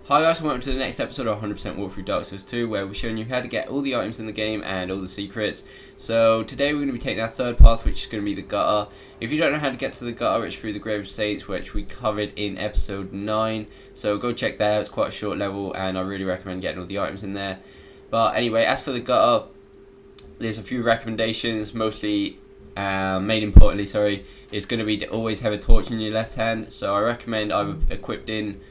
Hi guys, and welcome to the next episode of 100% Walkthrough Dark Souls 2, where we're showing you how to get all the items in the game and all the secrets. So today we're going to be taking our third path, which is going to be the gutter. If you don't know how to get to the gutter, it's through the Grave of Saints, which we covered in episode 9. So go check that out, it's quite a short level and I really recommend getting all the items in there. But anyway, as for the gutter, there's a few recommendations, mostly, made importantly, it's going to be to always have a torch in your left hand. So I recommend either equipped in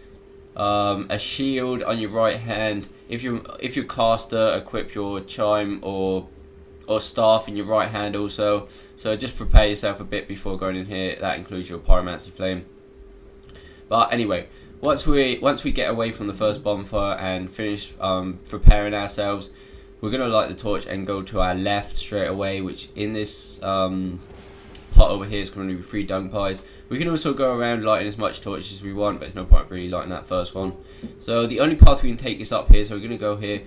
a shield on your right hand. If you're caster, equip your chime or staff in your right hand also. So just prepare yourself a bit before going in here. That includes your pyromancy flame. But anyway, once we get away from the first bonfire and finish preparing ourselves, we're gonna light the torch and go to our left straight away, which in this pot over here is going to be 3 Dung Pies. We can also go around lighting as much torches as we want, but there's no point really lighting that first one. So the only path we can take is up here, so we're going to go here.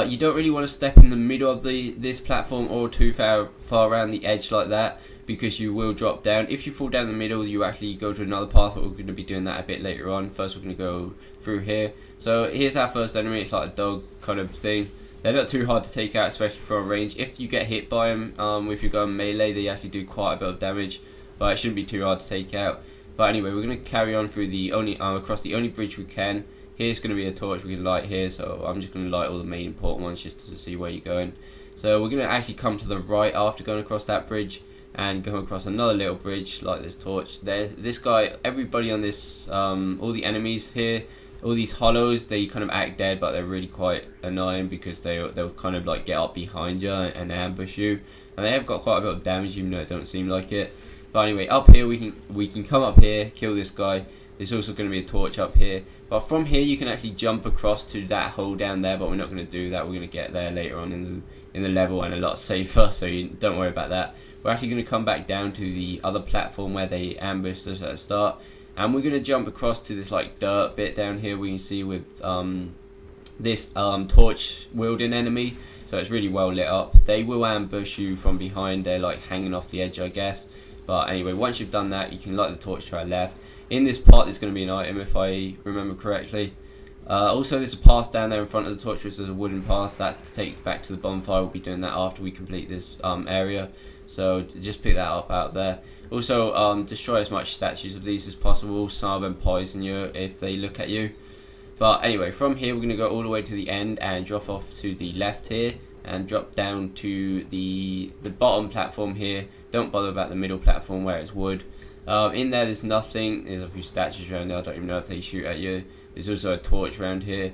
You don't really want to step in the middle of this platform or too far around the edge like that, because you will drop down. If you fall down the middle, you actually go to another path, but we're going to be doing that a bit later on. First we're going to go through here. So here's our first enemy. It's like a dog kind of thing. They're not too hard to take out, especially from range. If you get hit by them, if you're going melee, they actually do quite a bit of damage, but it shouldn't be too hard to take out. But anyway, we're going to carry on through the across the only bridge we can. Here's going to be a torch we can light here, so I'm just going to light all the main important ones just to see where you're going. So we're going to actually come to the right after going across that bridge and go across another little bridge, light this torch. There's this guy, everybody on this, all the enemies here, all these hollows, they kind of act dead, but they're really quite annoying because they'll kind of like get up behind you and ambush you, and they have got quite a bit of damage even though it don't seem like it. But anyway, up here we can come up here, kill this guy. There's also going to be a torch up here, but from here you can actually jump across to that hole down there, but we're not going to do that. We're going to get there later on in the level and a lot safer, so you don't worry about that. We're actually going to come back down to the other platform where they ambushed us at the start. And we're going to jump across to this like dirt bit down here we can see with this torch wielding enemy. So it's really well lit up. They will ambush you from behind. They're like hanging off the edge, I guess. But anyway, once you've done that, you can light the torch to our left. In this part there's going to be an item if I remember correctly. Also there's a path down there in front of the torch, which is a wooden path. That's to take back to the bonfire. We'll be doing that after we complete this area. So just pick that up out there. Also, destroy as much statues of these as possible. Some of them poison you if they look at you. But anyway, from here we're going to go all the way to the end and drop off to the left here and drop down to the bottom platform here. Don't bother about the middle platform where it's wood. In there's nothing. There's a few statues around there. I don't even know if they shoot at you. There's also a torch around here.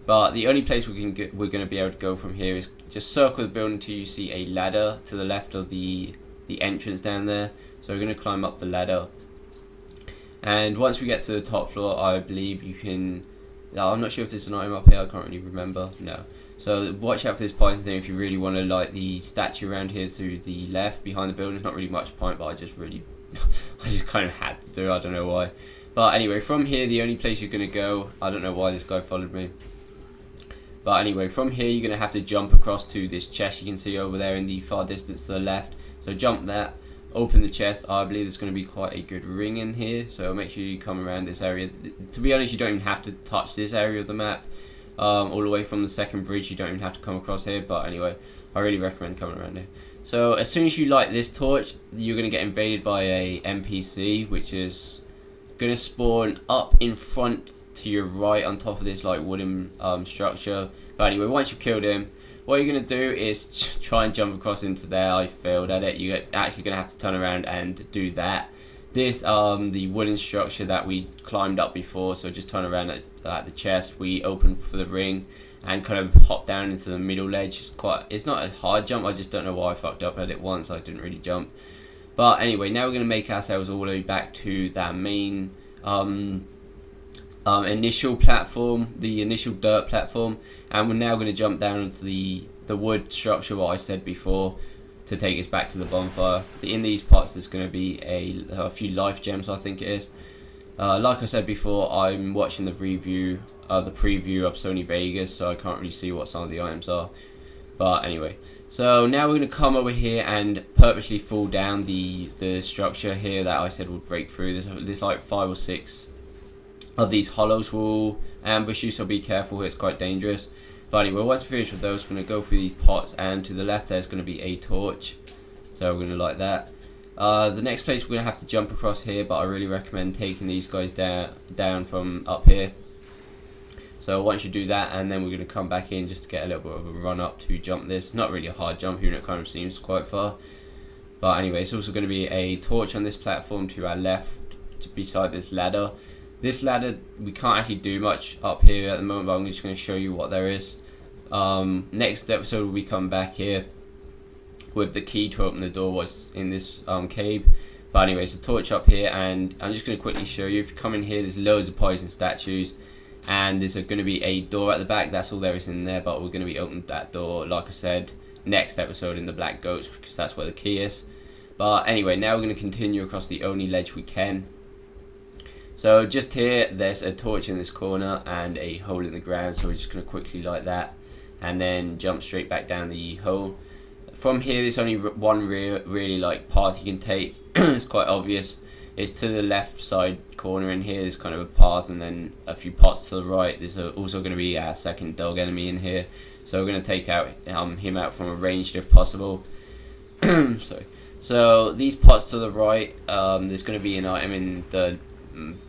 But the only place we're going to be able to go from here is just circle the building until you see a ladder to the left of the entrance down there. So we're going to climb up the ladder, and once we get to the top floor, I believe you can, I'm not sure if there's an item up here, I can't really remember, no. So watch out for this poison thing if you really want to light the statue around here to the left behind the building. It's not really much point, but I just kind of had to do it, I don't know why. But anyway, from here, the only place you're going to go, I don't know why this guy followed me. But anyway, from here you're going to have to jump across to this chest you can see over there in the far distance to the left. So jump that. Open the chest. I believe there's going to be quite a good ring in here, so make sure you come around this area. To be honest, you don't even have to touch this area of the map. All the way from the second bridge, you don't even have to come across here, but anyway, I really recommend coming around here. So as soon as you light this torch, you're going to get invaded by a NPC, which is going to spawn up in front to your right on top of this like wooden structure. But anyway, once you've killed him, what you're going to do is try and jump across into there. I failed at it. You're actually going to have to turn around and do that. This, the wooden structure that we climbed up before, so just turn around at the chest. We open for the ring and kind of hop down into the middle ledge. It's not a hard jump, I just don't know why I fucked up at it once. I didn't really jump. But anyway, now we're going to make ourselves all the way back to that main initial platform, the initial dirt platform, and we're now going to jump down into the wood structure, what I said before, to take us back to the bonfire. In these parts there's going to be a few life gems, I think it is. Like I said before, I'm watching the preview of Sony Vegas, so I can't really see what some of the items are. But anyway, so now we're going to come over here and purposely fall down the structure here that I said would break through. There's like 5 or 6 of these hollows will ambush you, so be careful, it's quite dangerous. But anyway, once we finish with those, we're going to go through these pots, and to the left there's going to be a torch, so we're going to light that. The next place we're going to have to jump across here, but I really recommend taking these guys down from up here. So once you do that, and then we're going to come back in just to get a little bit of a run up to jump this. Not really a hard jump, even though it kind of seems quite far. But anyway, it's also going to be a torch on this platform to our left, beside this ladder. This ladder, we can't actually do much up here at the moment, but I'm just going to show you what there is. Next episode we come back here with the key to open the door what's in this cave. But anyway, it's a torch up here, and I'm just going to quickly show you. If you come in here, there's loads of poison statues, and there's going to be a door at the back. That's all there is in there, but we're going to be opening that door, like I said, next episode in the Black Goats, because that's where the key is. But anyway, now we're going to continue across the only ledge we can. So just here, there's a torch in this corner and a hole in the ground, so we're just going to quickly light that and then jump straight back down the hole. From here, there's only one really like path you can take. It's quite obvious. It's to the left side corner in here. There's kind of a path, and then a few pots to the right. There's also going to be our second dog enemy in here, so we're going to take out him out from a ranged if possible. Sorry. So these pots to the right, there's going to be an item in the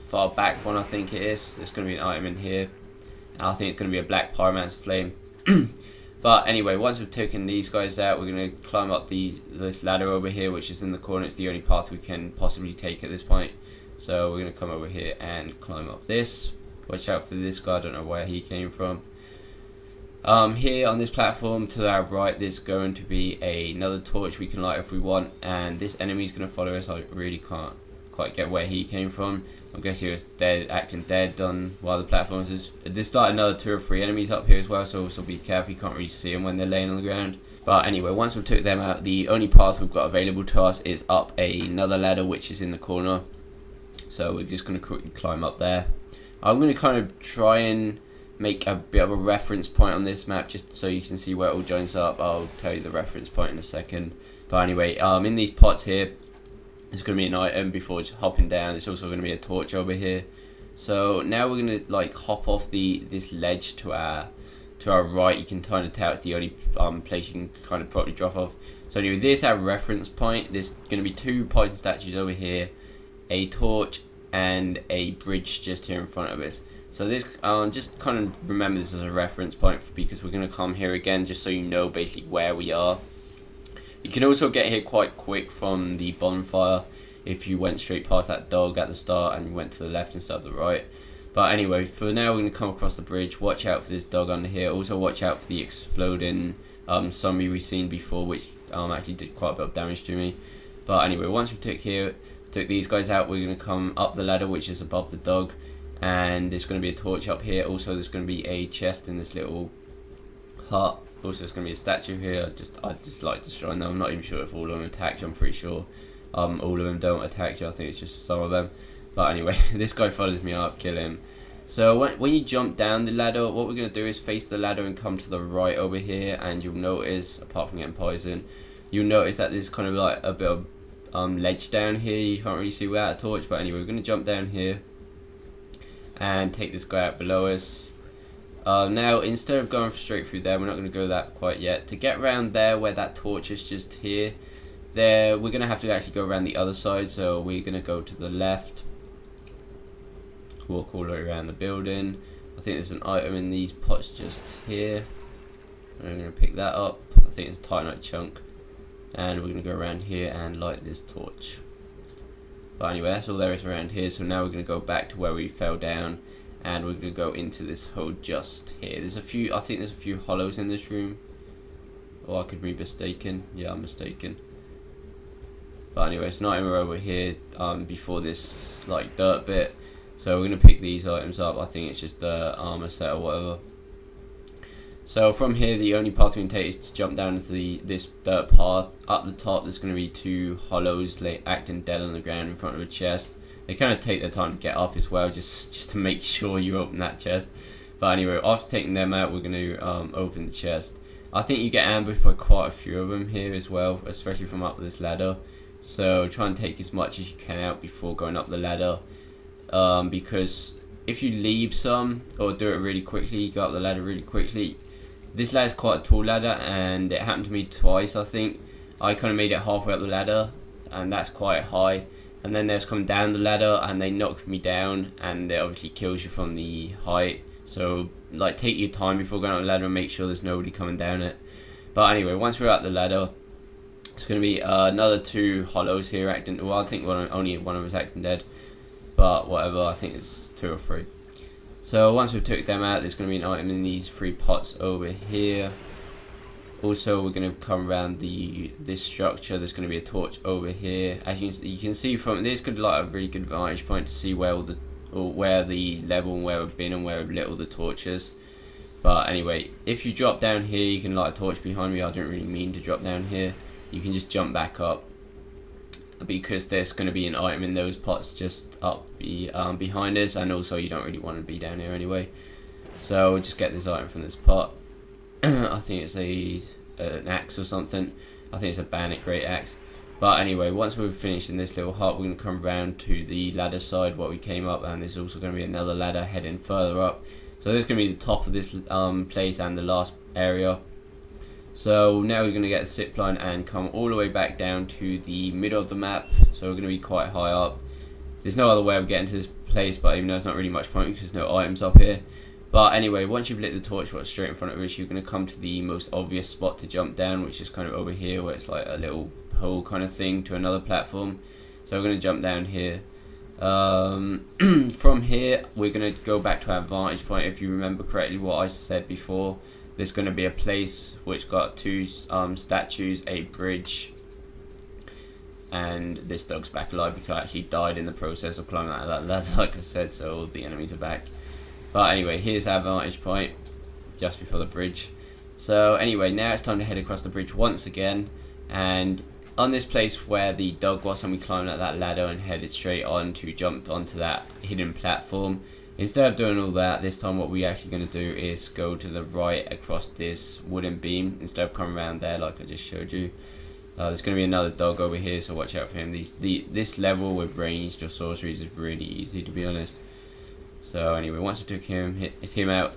far back one, I think it is. There's going to be an item in here. I think it's going to be a black Pyromancy flame. But anyway, once we've taken these guys out, we're going to climb up this ladder over here, which is in the corner. It's the only path we can possibly take at this point. So we're going to come over here and climb up this. Watch out for this guy, I don't know where he came from. Here on this platform to our right, there's going to be another torch we can light if we want, and this enemy is going to follow us. I really can't quite get where he came from. I guess he was dead, acting dead on one of the platforms. There's like another 2 or 3 enemies up here as well, so also be careful. You can't really see them when they're laying on the ground. But anyway, once we took them out, the only path we've got available to us is up another ladder, which is in the corner. So we're just going to quickly climb up there. I'm going to kind of try and make a bit of a reference point on this map, just so you can see where it all joins up. I'll tell you the reference point in a second. But anyway, in these pots here, there's going to be an item before just hopping down. There's also going to be a torch over here. So now we're going to like hop off this ledge to our right. You can kind of tell it's the only place you can kind of properly drop off. So anyway, there's our reference point. There's going to be 2 poison statues over here, a torch, and a bridge just here in front of us. So this, just kind of remember this as a reference point because we're going to come here again, just so you know basically where we are. You can also get here quite quick from the bonfire if you went straight past that dog at the start and you went to the left instead of the right. But anyway, for now we're going to come across the bridge. Watch out for this dog under here. Also watch out for the exploding zombie we've seen before, which actually did quite a bit of damage to me. But anyway, once we took these guys out, we're going to come up the ladder, which is above the dog. And there's going to be a torch up here. Also there's going to be a chest in this little hut. Also there's going to be a statue here. I just like destroying them. I'm not even sure if all of them attack you. I'm pretty sure all of them don't attack you. I think it's just some of them. But anyway, this guy follows me up, kill him. So when you jump down the ladder, what we're going to do is face the ladder and come to the right over here, and you'll notice, apart from getting poisoned, you'll notice that there's kind of like a bit of ledge down here. You can't really see without a torch, but anyway, we're going to jump down here and take this guy out below us. Now, instead of going straight through there, we're not going to go that quite yet. To get around there where that torch is just here, we're going to have to actually go around the other side. So we're going to go to the left, walk all the way around the building. I think there's an item in these pots just here. I'm going to pick that up. I think it's a Titanite Chunk. And we're going to go around here and light this torch. But anyway, that's all there is around here. So now we're going to go back to where we fell down, and we're going to go into this hole just here. I think there's a few hollows in this room. Or I could be mistaken. Yeah, I'm mistaken. But anyway, it's not even over here before this like dirt bit. So we're going to pick these items up. I think it's just the armor set or whatever. So from here, the only path we can take is to jump down into this dirt path. Up the top, there's going to be 2 hollows acting dead on the ground in front of a chest. They kind of take their time to get up as well, just to make sure you open that chest. But anyway, after taking them out, we're going to open the chest. I think you get ambushed by quite a few of them here as well, especially from up this ladder. So try and take as much as you can out before going up the ladder, because if you leave some or do it really quickly, go up the ladder really quickly. This ladder is quite a tall ladder, and it happened to me twice. I think I kind of made it halfway up the ladder, and that's quite high. And then there's come down the ladder, and they knocked me down, and it obviously kills you from the height. So like, take your time before going up the ladder and make sure there's nobody coming down it. But anyway, once we're at the ladder, it's going to be another 2 hollows here acting. Well, I think only one of them is acting dead, but whatever. I think it's 2 or 3. So once we've took them out, there's going to be an item in these 3 pots over here. Also, we're going to come around this structure. There's going to be a torch over here. As you can see from this, could like a really good vantage point to see where where the level and where we've been and where we've lit all the torches. But anyway, if you drop down here, you can light a torch behind me. I don't really mean to drop down here. You can just jump back up, because there's going to be an item in those pots just up behind us, and also you don't really want to be down here anyway. So we'll just get this item from this pot. I think it's an axe or something. I think it's a Bandit Greataxe. But anyway, once we've finished in this little hut, we're going to come round to the ladder side where we came up, and there's also going to be another ladder heading further up. So this is going to be the top of this place and the last area. So now we're going to get a zip line and come all the way back down to the middle of the map. So we're going to be quite high up. There's no other way of getting to this place, but even though it's not really much point because there's no items up here. But anyway, once you've lit the torch what's straight in front of us, you're going to come to the most obvious spot to jump down, which is kind of over here, where it's like a little hole kind of thing to another platform. So we're going to jump down here. From here, we're going to go back to our vantage point. If you remember correctly what I said before, there's going to be a place which got 2 statues, a bridge, and this dog's back alive because I actually died in the process of climbing that ladder, like I said, so the enemies are back. But anyway, here's our vantage point, just before the bridge. So anyway, now it's time to head across the bridge once again, and on this place where the dog was, and we climbed up that ladder and headed straight on to jump onto that hidden platform. Instead of doing all that, this time what we're actually going to do is go to the right across this wooden beam, instead of coming around there like I just showed you. There's going to be another dog over here, so watch out for him. This level with ranged or sorceries is really easy, to be honest. So anyway, once we took hit him out,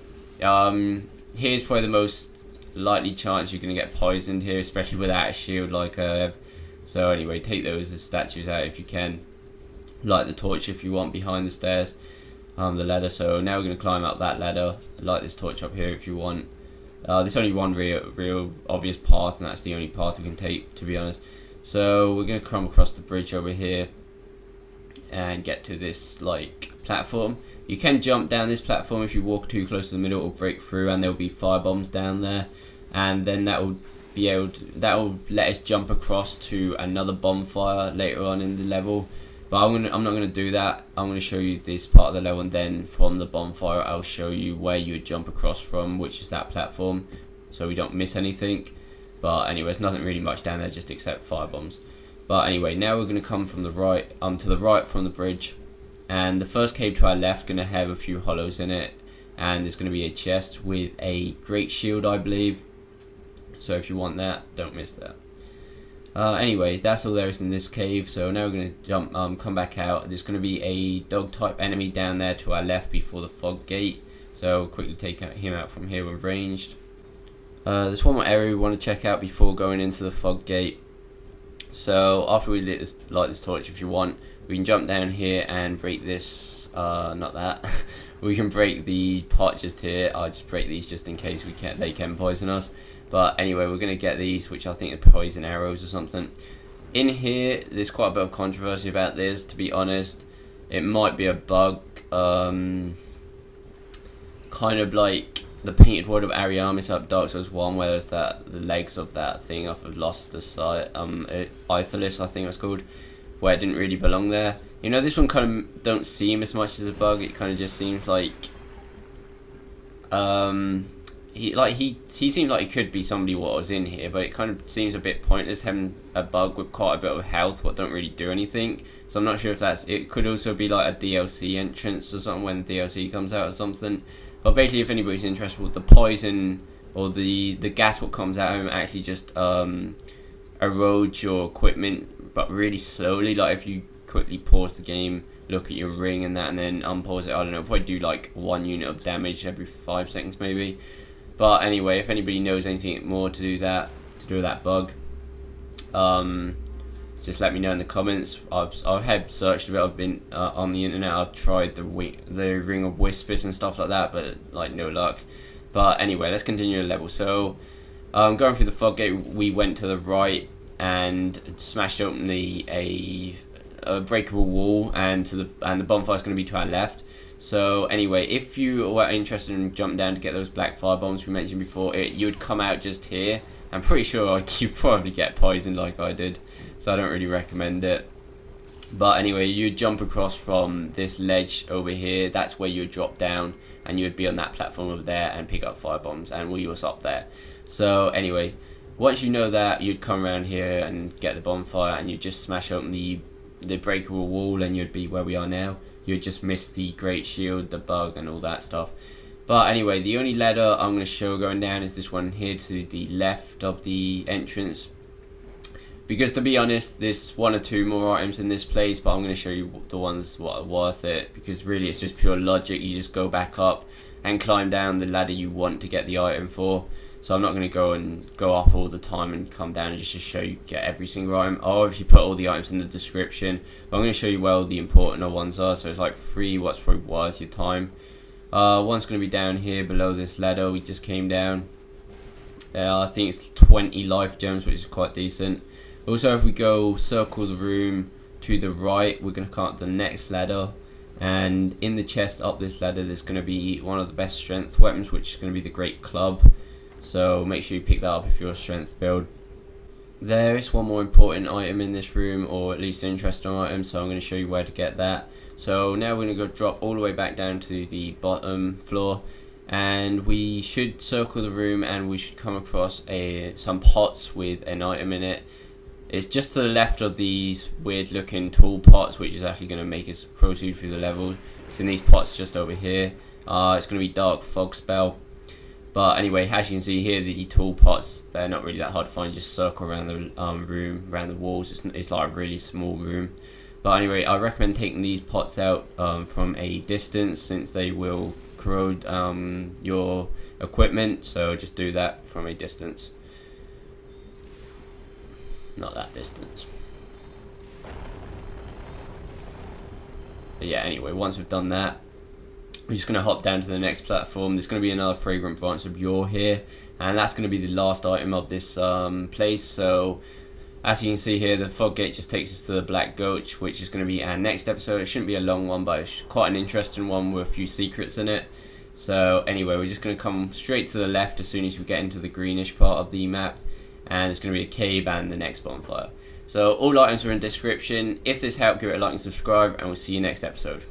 here's probably the most likely chance you're going to get poisoned here, especially without a shield like I have. So anyway, take those as statues out if you can. Light the torch if you want behind the stairs, the ladder. So now we're going to climb up that ladder. Light this torch up here if you want. There's only one real obvious path, and that's the only path we can take, to be honest. So we're going to come across the bridge over here and get to this like platform. You can jump down this platform if you walk too close to the middle. It will break through, and there'll be firebombs down there, and then that will let us jump across to another bonfire later on in the level. But I'm not going to do that. I'm going to show you this part of the level, and then from the bonfire I'll show you where you would jump across from, which is that platform, so we don't miss anything. But anyway, there's nothing really much down there just except firebombs. But anyway, now we're going to come from the right, to the right from the bridge, and the first cave to our left going to have a few hollows in it, and there's going to be a chest with a Greatshield, I believe. So if you want that, don't miss that. Anyway, that's all there is in this cave. So now we're going to jump, come back out. There's going to be a dog type enemy down there to our left before the fog gate. So we'll quickly take him out from here with ranged. There's one more area we want to check out before going into the fog gate. So after we light this torch, if you want, we can jump down here and break this. Not that. We can break the pot just here. I'll just break these just in case they can poison us. But anyway, we're going to get these, which I think are poison arrows or something. In here, there's quite a bit of controversy about this, to be honest. It might be a bug. Kind of like the painted word of Ariamis up Dark Souls 1, where there's the legs of that thing. I've lost the sight. Ithalis, I think it was called, where it didn't really belong there. You know, this one kind of don't seem as much as a bug. It kind of just seems like he seemed like he could be somebody what was in here, but it kind of seems a bit pointless having a bug with quite a bit of health what don't really do anything. So I'm not sure if it could also be like a DLC entrance or something when the DLC comes out or something. But basically, if anybody's interested, with the poison or the gas what comes out of him actually just erodes your equipment, but really slowly. Like if you quickly pause the game look at your ring and that, and then unpause it. I don't know, probably do like 1 unit of damage every 5 seconds maybe. But anyway, if anybody knows anything more to do with that bug, just let me know in the comments. I've searched a bit. I've been on the internet. I've tried the ring of whispers and stuff like that, but like no luck. But anyway, let's continue the level. So going through the fog gate, we went to the right and smashed open a breakable wall, and the bonfire is going to be to our left. So anyway, if you were interested in jumping down to get those black fire bombs we mentioned before, you would come out just here. I'm pretty sure you'd probably get poisoned like I did, so I don't really recommend it. But anyway, you'd jump across from this ledge over here. That's where you'd drop down, and you'd be on that platform over there and pick up fire bombs, and we was up there. So anyway, once you know that, you'd come around here and get the bonfire, and you'd just smash open the breakable wall, and you'd be where we are now. You'd just miss the Greatshield, the bug, and all that stuff. But anyway, the only ladder I'm going to show going down is this one here to the left of the entrance. Because to be honest, there's 1 or 2 more items in this place, but I'm going to show you the ones that are worth it. Because really it's just pure logic. You just go back up and climb down the ladder you want to get the item for. So I'm not going to go up all the time and come down and just to show you get every single item. I'll obviously put all the items in the description, but I'm going to show you where all the important ones are. So it's like 3 what's probably worth your time. One's going to be down here below this ladder we just came down. I think it's 20 life gems, which is quite decent. Also, if we go circle the room to the right, we're going to come up the next ladder. And in the chest up this ladder, there's going to be one of the best strength weapons, which is going to be the Great Club. So make sure you pick that up if you're a strength build. There is one more important item in this room, or at least an interesting item, so I'm going to show you where to get that. So now we're going to go drop all the way back down to the bottom floor, and we should circle the room, and we should come across some pots with an item in it. It's just to the left of these weird looking tool pots, which is actually going to make us proceed through the level. It's in these pots just over here. It's going to be Dark Fog Spell. But anyway, as you can see here, the tool pots, they're not really that hard to find. Just circle around the room, around the walls. It's like a really small room. But anyway, I recommend taking these pots out from a distance, since they will corrode your equipment. So just do that from a distance. Not that distance. But yeah, anyway, once we've done that, we're just going to hop down to the next platform. There's going to be another Fragrant branch of Yore here, and that's going to be the last item of this place. So as you can see here, the fog gate just takes us to the Black Gulch, which is going to be our next episode. It shouldn't be a long one, but it's quite an interesting one with a few secrets in it. So anyway, we're just going to come straight to the left as soon as we get into the greenish part of the map, and there's going to be a cave and the next bonfire. So all items are in the description. If this helped, give it a like and subscribe, and we'll see you next episode.